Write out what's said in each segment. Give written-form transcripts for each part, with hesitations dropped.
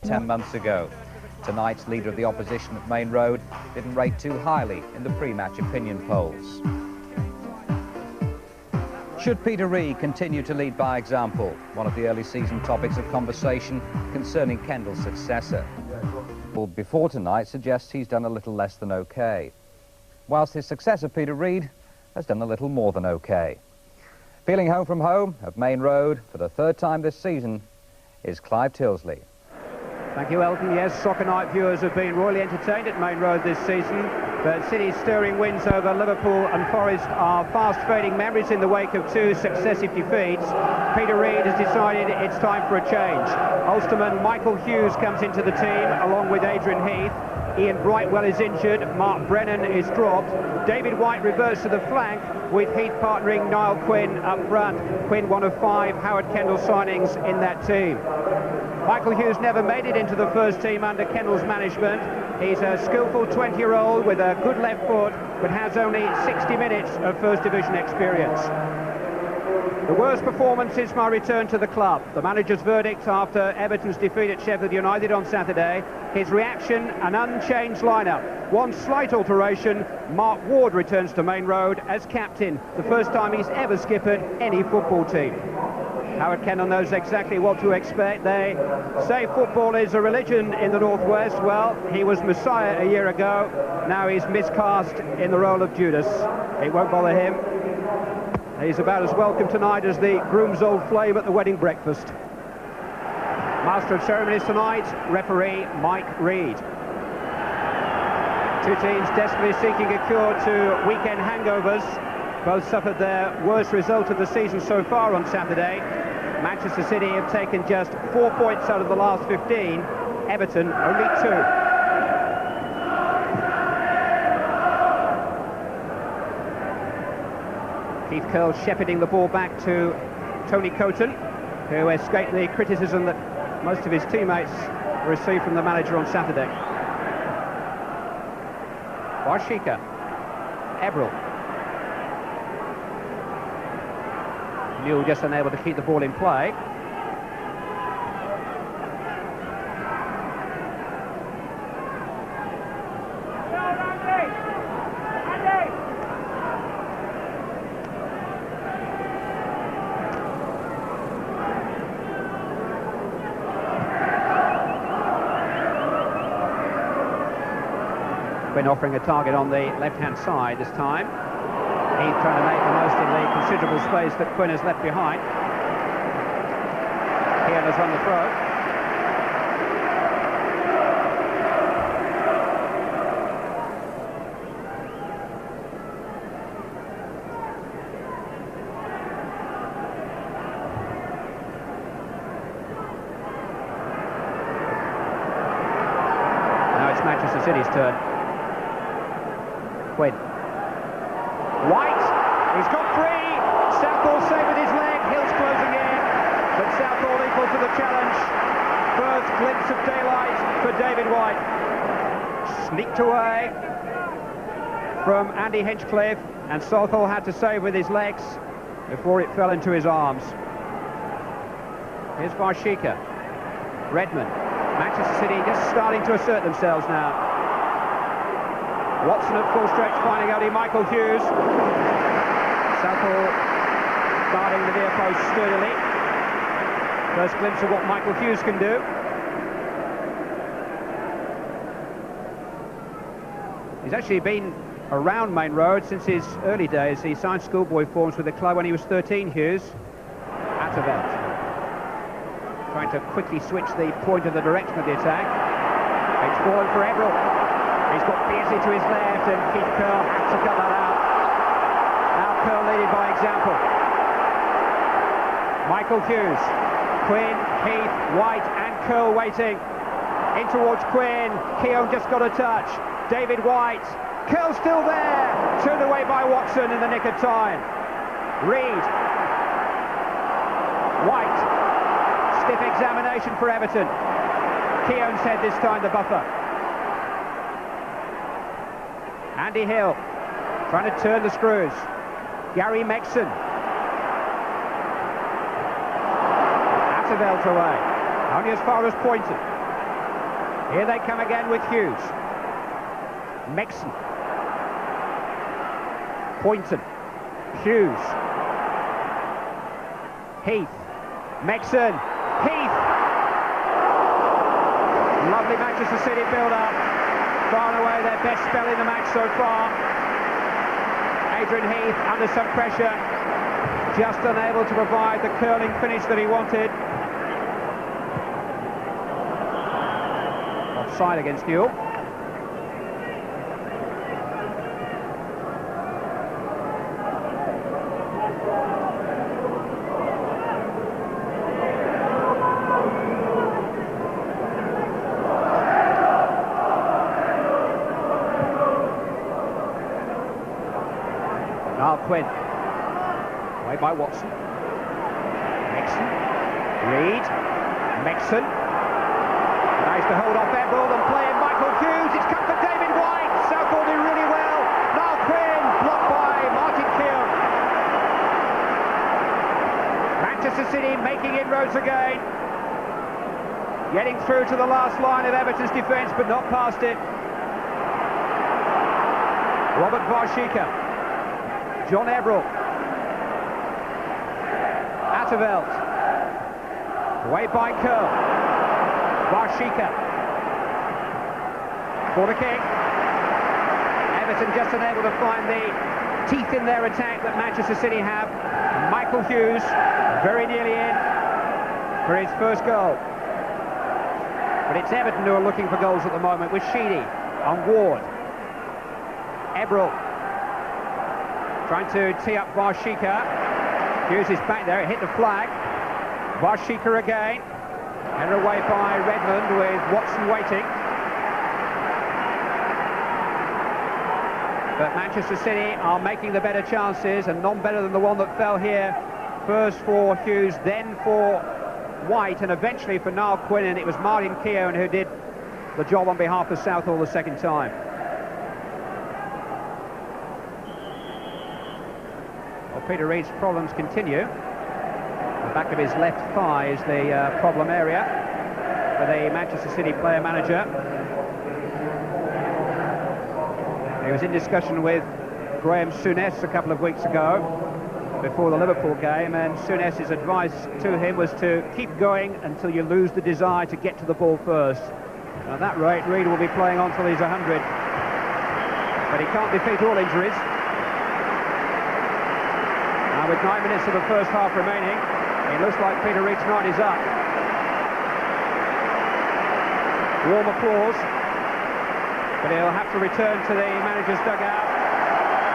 10 months ago. Tonight's leader of the opposition at Main Road didn't rate too highly in the pre-match opinion polls. Should Peter Reid continue to lead by example? One of the early season topics of conversation concerning Kendall's successor. Well, before tonight suggests he's done a little less than okay, whilst his successor Peter Reid has done a little more than okay. Feeling home from home at Main Road for the third time this season is Clive Tilsley. Thank you, Elton. Yes, soccer night viewers have been royally entertained at Main Road this season, but City's stirring wins over Liverpool and Forest are fast-fading memories in the wake of two successive defeats. Peter Reid has decided it's time for a change. Ulsterman Michael Hughes comes into the team along with Adrian Heath. Ian Brightwell is injured, Mark Brennan is dropped. David White reverts to the flank with Heath partnering Niall Quinn up front. Quinn, one of 5 Howard Kendall signings in that team. Michael Hughes never made it into the first team under Kendall's management. He's a skillful 20-year-old with a good left foot, but has only 60 minutes of First Division experience. The worst performance since my return to the club. The manager's verdict after Everton's defeat at Sheffield United on Saturday. His reaction, an unchanged lineup. One slight alteration, Mark Ward returns to Main Road as captain, the first time he's ever skippered any football team. Howard Kendall knows exactly what to expect. They say football is a religion in the Northwest. Well, he was Messiah a year ago. Now he's miscast in the role of Judas. It won't bother him. He's about as welcome tonight as the groom's old flame at the wedding breakfast. Master of ceremonies tonight, referee Mike Reid. Two teams desperately seeking a cure to weekend hangovers. Both suffered their worst result of the season so far on Saturday. Manchester City have taken just 4 points out of the last 15. Everton only 2. Keith Curle shepherding the ball back to Tony Coton, who escaped the criticism that most of his teammates received from the manager on Saturday. Barshika, Ebrel. Newell just unable to keep the ball in play. Quinn offering a target on the left-hand side this time. Heath trying to make the most of the considerable space that Quinn has left behind. Keane has won the throw. Now it's Manchester City's turn. Quinn. White, he's got 3. Southall saved with his leg. Hill's closing in, but Southall equal to the challenge. First glimpse of daylight for David White. Sneaked away from Andy Hinchcliffe, and Southall had to save with his legs before it fell into his arms. Here's Barshika. Redmond. Manchester City just starting to assert themselves now. Watson at full stretch, finding only Michael Hughes. Southall guarding the near post sturdily. First glimpse of what Michael Hughes can do. He's actually been around Main Road since his early days. He signed schoolboy forms with the club when he was 13, Hughes. Atterveld. Trying to quickly switch the point of the direction of the attack. It's forward for Ebrel. He's got Beasley to his left, and Keith Curle has to cut that out. Now Curle leading by example. Michael Hughes, Quinn, Heath, White and Curle waiting. In towards Quinn, Keown just got a touch. David White, Curle still there. Turned away by Watson in the nick of time. Reid. White. Stiff examination for Everton. Keown's head this time, the buffer. Andy Hill trying to turn the screws. Gary Mexon. Atterveld away. Only as far as Poynton. Here they come again with Hughes. Mexon. Poynton. Hughes. Heath. Mexon. Heath. Lovely Manchester City build-up. Far and away their best spell in the match so far. Adrian Heath under some pressure. Just unable to provide the curling finish that he wanted. Offside against Newell. Quinn. Away by Watson. Mexon. Reed. Mexon. Managed to hold off Everton and play in Michael Hughes. It's come for David White. Southall did really well. Niall Quinn blocked by Martin Keown. Manchester City making inroads again. Getting through to the last line of Everton's defence, but not past it. Robert Varshika. John Ebrel. Atterveld. Away by Curl. Varshika. For the kick. Everton just unable to find the teeth in their attack that Manchester City have. Michael Hughes very nearly in for his first goal. But it's Everton who are looking for goals at the moment with Sheedy on Ward. Ebrel. Trying to tee up Varshika. Hughes is back there, it hit the flag. Varshika again. Headed away by Redmond with Watson waiting. But Manchester City are making the better chances, and none better than the one that fell here. First for Hughes, then for White, and eventually for Niall Quinn, and it was Martin Keown who did the job on behalf of Southall the second time. Peter Reid's problems continue. The back of his left thigh is the problem area for the Manchester City player-manager. He was in discussion with Graham Souness a couple of weeks ago before the Liverpool game, and Souness's advice to him was to keep going until you lose the desire to get to the ball first. At that rate, Reid will be playing on till he's 100. But he can't defeat all injuries. With 9 minutes of the first half remaining, it looks like Peter Reid's night is up. Warm applause, but he'll have to return to the manager's dugout,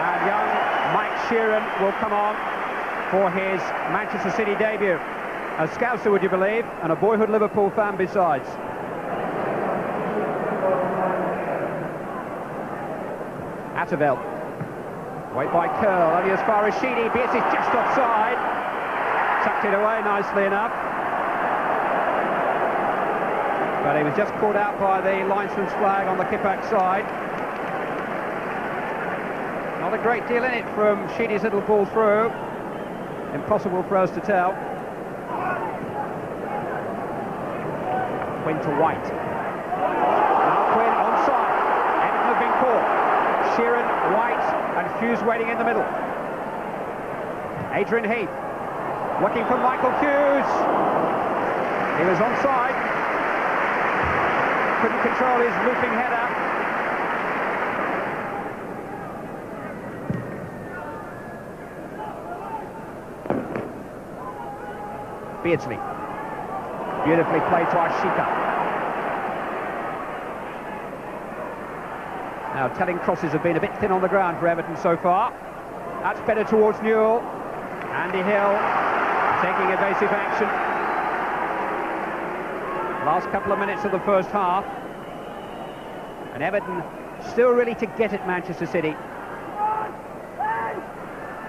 and young Mike Sheeran will come on for his Manchester City debut. A Scouser, would you believe, and a boyhood Liverpool fan besides. Atterveld. Wait by Curl, only as far as Sheedy. Beats is just offside. Tucked it away nicely enough. But he was just caught out by the linesman's flag on the kick-back side. Not a great deal in it from Sheedy's little ball through. Impossible for us to tell. Quinn to White. Now Quinn onside. Everton have been caught. Sheeran, White, and Hughes waiting in the middle. Adrian Heath looking for Michael Hughes. He was onside. Couldn't control his looping header. Beardsley. Beautifully played to Ashika. Now, telling crosses have been a bit thin on the ground for Everton so far. That's better towards Newell. Andy Hill taking evasive action. Last couple of minutes of the first half. And Everton still really to get at Manchester City.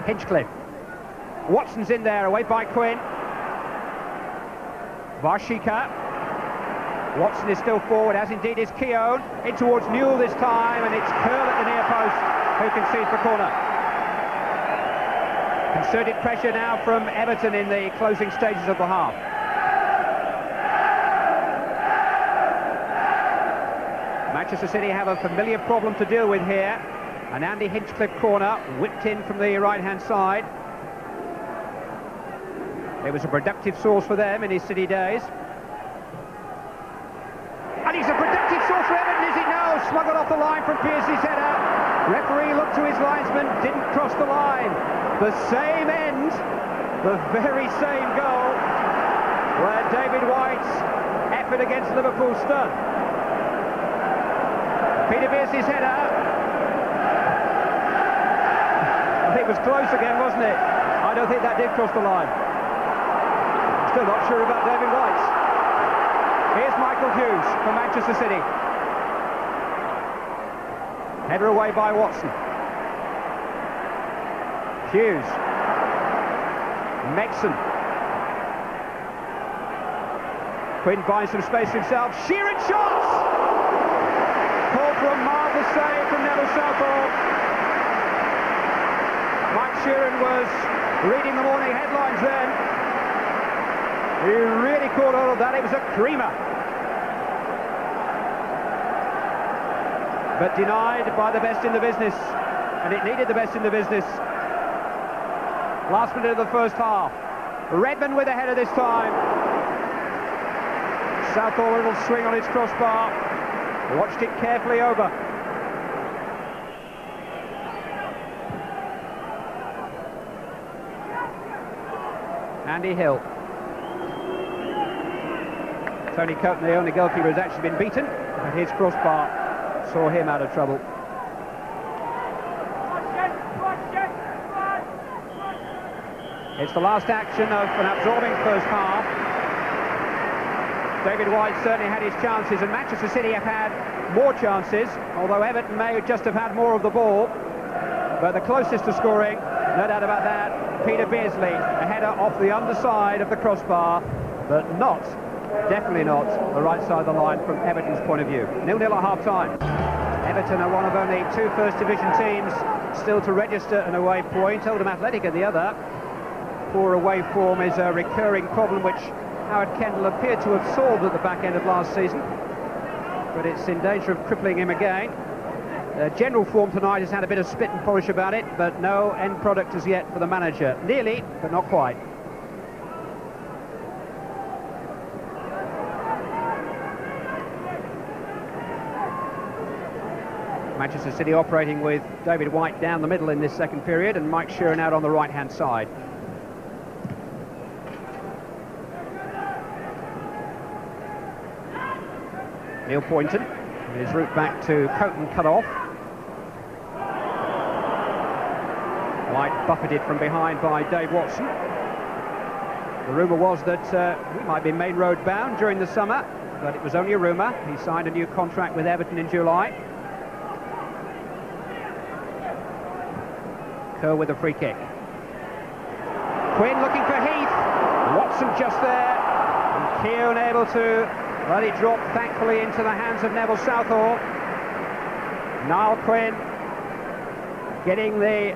Hinchcliffe. Watson's in there, away by Quinn. Varshika. Watson is still forward, as indeed is Keown. In towards Newell this time, and it's Curl at the near post who concedes the corner. Concerted pressure now from Everton in the closing stages of the half. Manchester City have a familiar problem to deal with here. An Andy Hinchcliffe corner, whipped in from the right-hand side. It was a productive source for them in his City days. And he's a productive source for Everton, is he? No, smuggled off the line from Pearce's header. Referee looked to his linesman, didn't cross the line. The same end, the very same goal, where David White's effort against Liverpool stood. Peter Pearce's header. I think it was close again, wasn't it? I don't think that did cross the line. Still not sure about David White. Here's Michael Hughes for Manchester City. Header away by Watson. Hughes. Megson. Quinn buys some space himself. Sheeran shots! Called for a marvellous save from Neville Southall. Mike Sheeran was reading the morning headlines then. He really caught all of that. It was a creamer. But denied by the best in the business. And it needed the best in the business. Last minute of the first half. Redmond with a header this time. Southall, a little swing on his crossbar. Watched it carefully over. Andy Hill. Tony Coton, the only goalkeeper, has actually been beaten, but his crossbar saw him out of trouble. It's the last action of an absorbing first half. David White certainly had his chances, and Manchester City have had more chances, although Everton may just have had more of the ball. But the closest to scoring, no doubt about that, Peter Beardsley, a header off the underside of the crossbar, but not, definitely not, the right side of the line from Everton's point of view. 0-0 at half-time. Everton are one of only two First Division teams still to register an away point. Oldham Athletic are the other. Poor away form is a recurring problem which Howard Kendall appeared to have solved at the back end of last season, but it's in danger of crippling him again. General form tonight has had a bit of spit and polish about it, but no end product as yet for the manager. Nearly, but not quite. Manchester City operating with David White down the middle in this second period and Mike Sheeran out on the right-hand side. Neil Poynton, his route back to Coton cut off. White buffeted from behind by Dave Watson. The rumour was that he might be main road bound during the summer, but it was only a rumour. He signed a new contract with Everton in July. Kerr with a free kick. Quinn looking for Heath. Watson just there. And Keown able to let it drop thankfully into the hands of Neville Southall. Niall Quinn getting the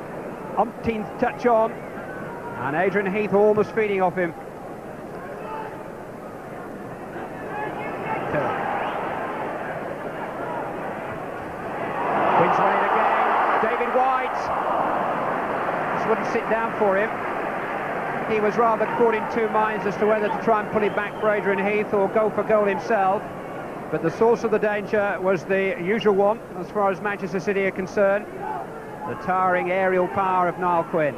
umpteenth touch on, and Adrian Heath almost feeding off him. Quinn's won it again. David White just wouldn't sit down for him. He was rather caught in two minds as to whether to try and put it back for Adrian Heath or go for goal himself. But the source of the danger was the usual one, as far as Manchester City are concerned. The towering aerial power of Niall Quinn.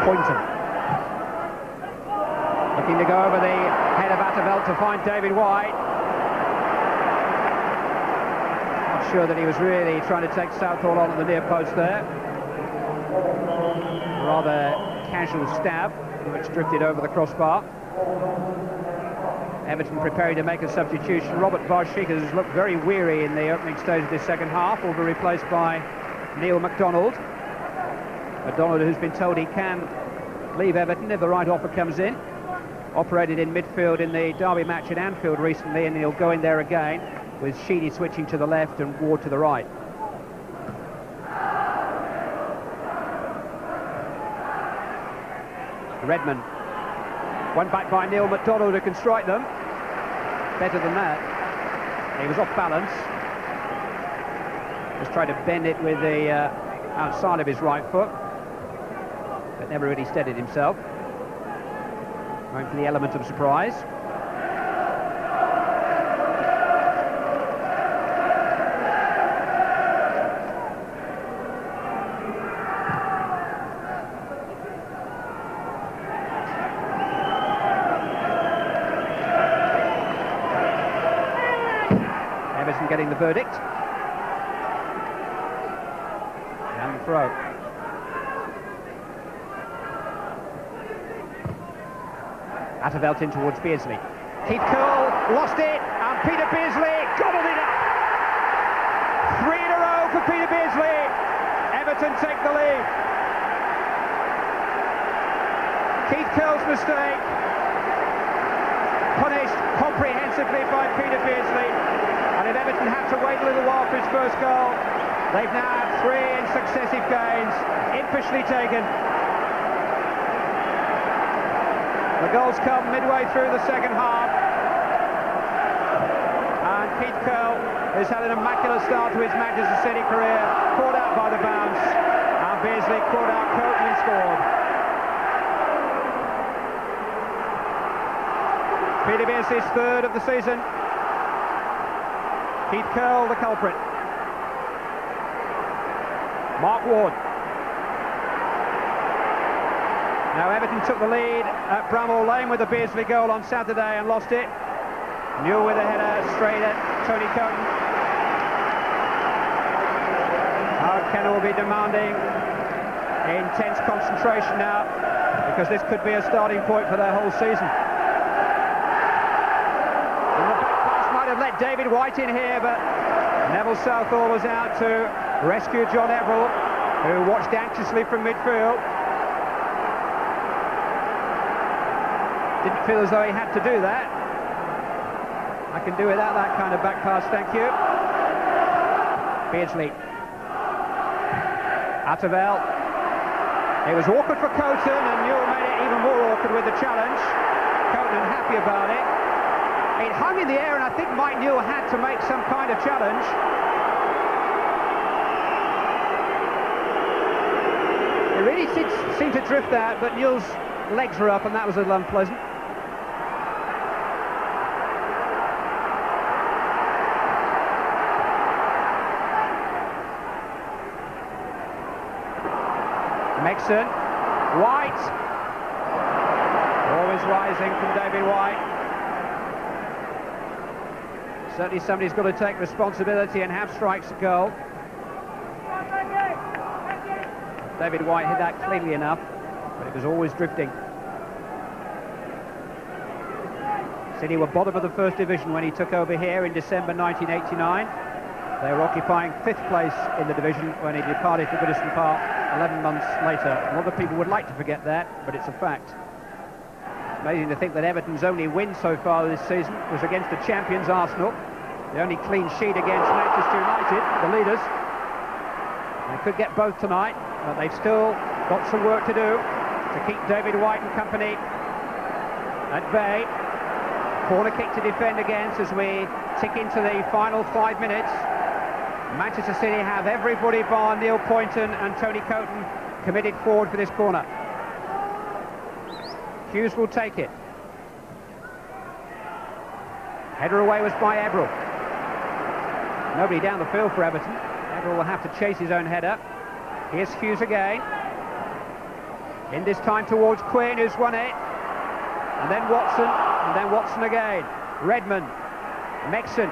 Poynton. Looking to go over the head of Atterveld to find David White. Not sure that he was really trying to take Southall on at the near post there. Rather casual stab, which drifted over the crossbar. Everton preparing to make a substitution. Robert Varshik has looked very weary in the opening stage of this second half, will be replaced by Neil MacDonald. McDonald, who's been told he can leave Everton if the right offer comes in. Operated in midfield in the derby match at Anfield recently, and he'll go in there again, with Sheedy switching to the left and Ward to the right. Redmond. One back by Neil McDonald, who can strike them. Better than that. He was off balance. Just tried to bend it with the outside of his right foot, but never really steadied himself. Going for the element of surprise. Everton getting the verdict. And the throw. Atterveld in towards Beardsley. Keith Curl lost it, and Peter Beardsley gobbled it up. 3 in a row for Peter Beardsley. Everton take the lead. Keith Curl's mistake punished comprehensively by Peter Beardsley, and if Everton had to wait a little while for his first goal, they've now had 3 in successive games, impishly taken. The goals come midway through the second half, and Keith Curl has had an immaculate start to his Manchester City career, caught out by the bounce, and Beardsley caught out Coates and scored. Peter Beardsley's 3rd of the season. Keith Curl the culprit. Mark Ward. Now Everton took the lead at Bramall Lane with the Beardsley goal on Saturday and lost it. Newell with a header straight at Tony Coates. Kenner will be demanding intense concentration now, because this could be a starting point for their whole season. And the back pass might have let David White in here, but Neville Southall was out to rescue John Everall, who watched anxiously from midfield. Didn't feel as though he had to do that. I can do without that kind of back pass, thank you. Beardsley. Atterveld. It was awkward for Coates, and Newell made it even more awkward with the challenge. Coates happy about it. It hung in the air, and I think Mike Newell had to make some kind of challenge. It really seemed to drift out, but Newell's legs were up, and that was a little unpleasant. Mexon, White, always rising from David White. Certainly somebody's got to take responsibility and have strikes a goal. David White hit that cleanly enough, but it was always drifting. City were bottom of the first division when he took over here in December 1989. They were occupying 5th place in the division when he departed for Goodison Park 11 months later. A lot of people would like to forget that, but it's a fact. It's amazing to think that Everton's only win so far this season was against the champions Arsenal. The only clean sheet against Manchester United, the leaders. They could get both tonight, but they've still got some work to do to keep David White and company at bay. Corner kick to defend against as we tick into the final 5 minutes. Manchester City have everybody bar Neil Poynton and Tony Coates committed forward for this corner. Hughes will take it. Header away was by Everall. Nobody down the field for Everton. Everall will have to chase his own header. Here's Hughes again. In this time towards Quinn, who's won it. And then Watson again. Redmond. Mexon.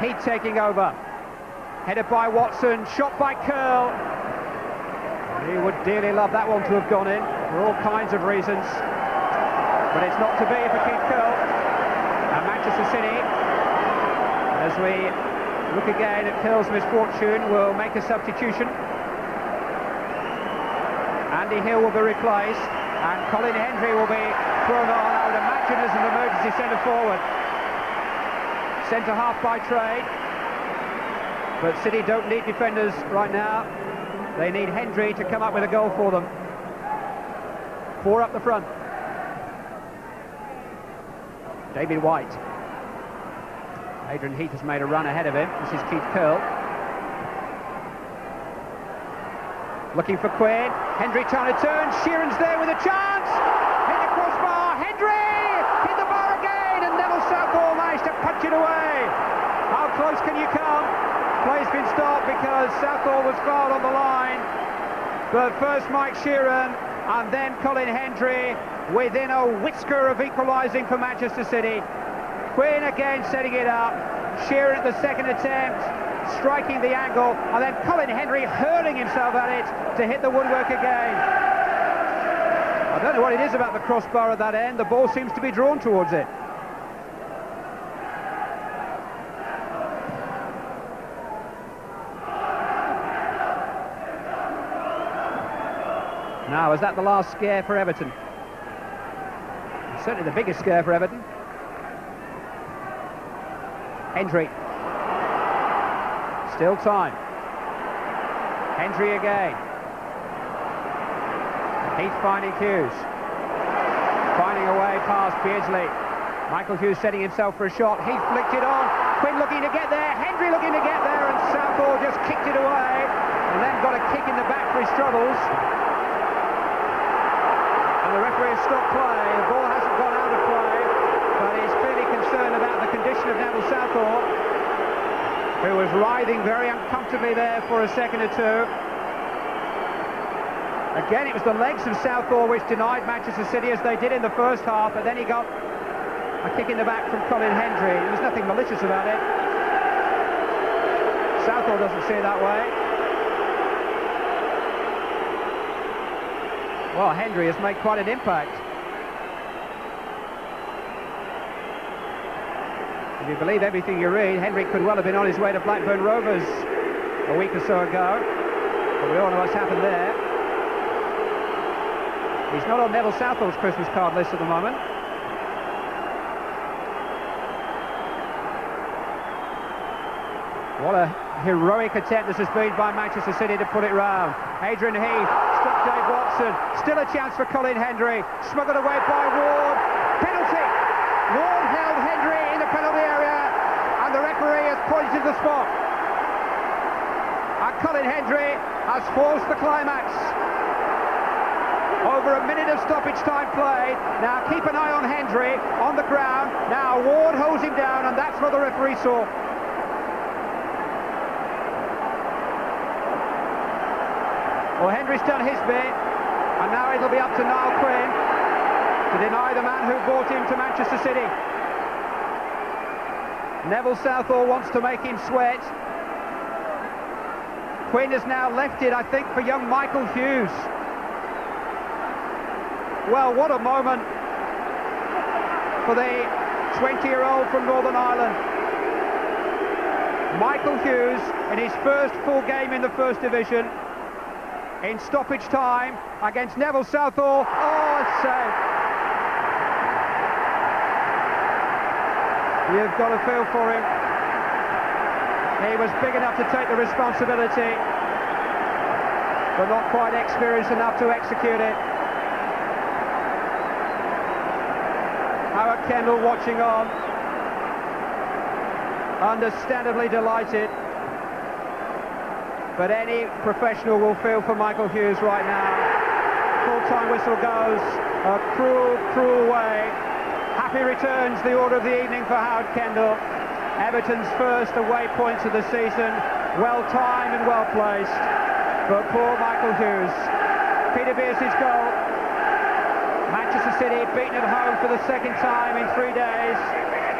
Heat taking over. Headed by Watson, shot by Curl. He would dearly love that one to have gone in for all kinds of reasons, but it's not to be for Keith Curl. And Manchester City, as we look again at Curl's misfortune, will make a substitution. Andy Hill will be replaced, and Colin Hendry will be thrown on, I would imagine, as an emergency centre forward. Centre half by trade, but City don't need defenders right now. They need Hendry to come up with a goal for them. 4 up the front. David White. Adrian Heath has made a run ahead of him. This is Keith Curl. Looking for Quinn. Hendry trying to turn. Sheeran's there with a chance. Hit the crossbar. Hendry hit the bar again, and Neville Southall managed to punch it away. How close can you come? Play's been stopped because Southall was fouled on the line. But first Mike Sheeran and then Colin Hendry within a whisker of equalising for Manchester City. Quinn again setting it up. Sheeran at the second attempt, striking the angle, and then Colin Hendry hurling himself at it to hit the woodwork again. I don't know what it is about the crossbar at that end. The ball seems to be drawn towards it. Now, is that the last scare for Everton? Certainly the biggest scare for Everton. Hendry. Still time. Hendry again. Heath finding Hughes. Finding a way past Beardsley. Michael Hughes setting himself for a shot. Heath flicked it on. Quinn looking to get there. Hendry looking to get there. And Southall just kicked it away. And then got a kick in the back for his troubles. And the referee has stopped play. The ball hasn't gone out of play, but he's clearly concerned about the condition of Neville Southall, who was writhing very uncomfortably there for a second or two. Again, it was the legs of Southall which denied Manchester City, as they did in the first half, but then he got a kick in the back from Colin Hendry. There was nothing malicious about it. Southall doesn't see it that way. Well, Hendry has made quite an impact. If you believe everything you read, Hendry could well have been on his way to Blackburn Rovers a week or so ago. But we all know what's happened there. He's not on Neville Southall's Christmas card list at the moment. What a heroic attempt this has been by Manchester City to put it round. Adrian Heath struck Dave Watson. Still a chance for Colin Hendry. Smuggled away by Ward. Penalty. Ward held Hendry in the penalty area, and the referee has pointed to the spot. And Colin Hendry has forced the climax. Over a minute of stoppage time played. Now keep an eye on Hendry on the ground. Now Ward holds him down, and that's what the referee saw. Well, Hendry's done his bit, and now it'll be up to Niall Quinn to deny the man who brought him to Manchester City. Neville Southall wants to make him sweat. Quinn has now left it, I think, for young Michael Hughes. Well, what a moment for the 20-year-old from Northern Ireland. Michael Hughes, in his first full game in the First Division, in stoppage time against Neville Southall. Oh, a save. You've got to feel for him. He was big enough to take the responsibility, but not quite experienced enough to execute it. Howard Kendall watching on, understandably delighted. But any professional will feel for Michael Hughes right now. Full-time whistle goes a cruel, cruel way. Happy returns, the order of the evening for Howard Kendall. Everton's first away points of the season. Well-timed and well-placed. But poor Michael Hughes. Peter Beardsley's goal. Manchester City beaten at home for the second time in 3 days.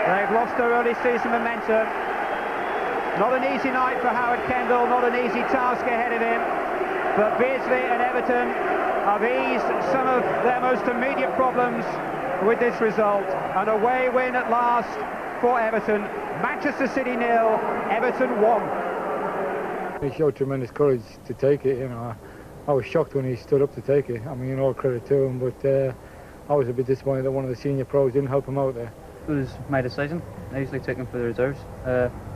They've lost their early season momentum. Not an easy night for Howard Kendall, not an easy task ahead of him, but Beardsley and Everton have eased some of their most immediate problems with this result. An away win at last for Everton. Manchester City 0, Everton 1. He showed tremendous courage to take it, you know. I was shocked when he stood up to take it. I mean, all credit to him, but I was a bit disappointed that one of the senior pros didn't help him out there. It was my decision. I usually took him for the reserves.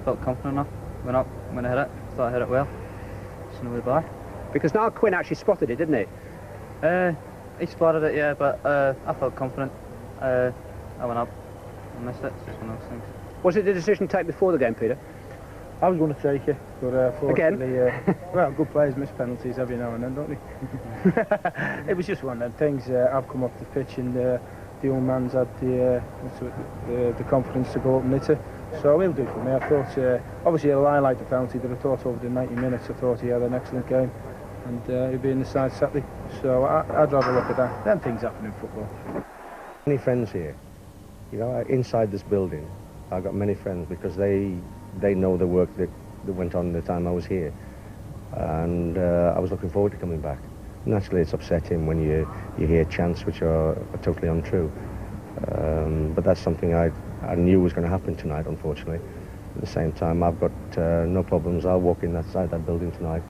Felt confident enough. Went up, when I hit it. Thought I hit it well. Just over the bar. Because Niall Quinn actually spotted it, didn't he? He spotted it, yeah, but I felt confident. I went up and missed it. It's just one of those things. Was it the decision taken before the game, Peter? I was going to take it, but fortunately, Again? well, good players miss penalties every now and then, don't they? It was just one of them things. I've come off the pitch and the young man's had the confidence to go up and hit it. So he'll do for me. I thought, obviously he'll highlight the penalty, but I thought over the 90 minutes, I thought he had an excellent game. And he'll be in the side Saturday. So I'd rather look at that. Them things happen in football. Many friends here, you know, inside this building. I've got many friends because they know the work that went on the time I was here, and I was looking forward to coming back. Naturally, it's upsetting when you hear chants which are totally untrue, but that's something I knew was going to happen tonight, unfortunately. At the same time, I've got no problems. I'll walk in that side of that building tonight.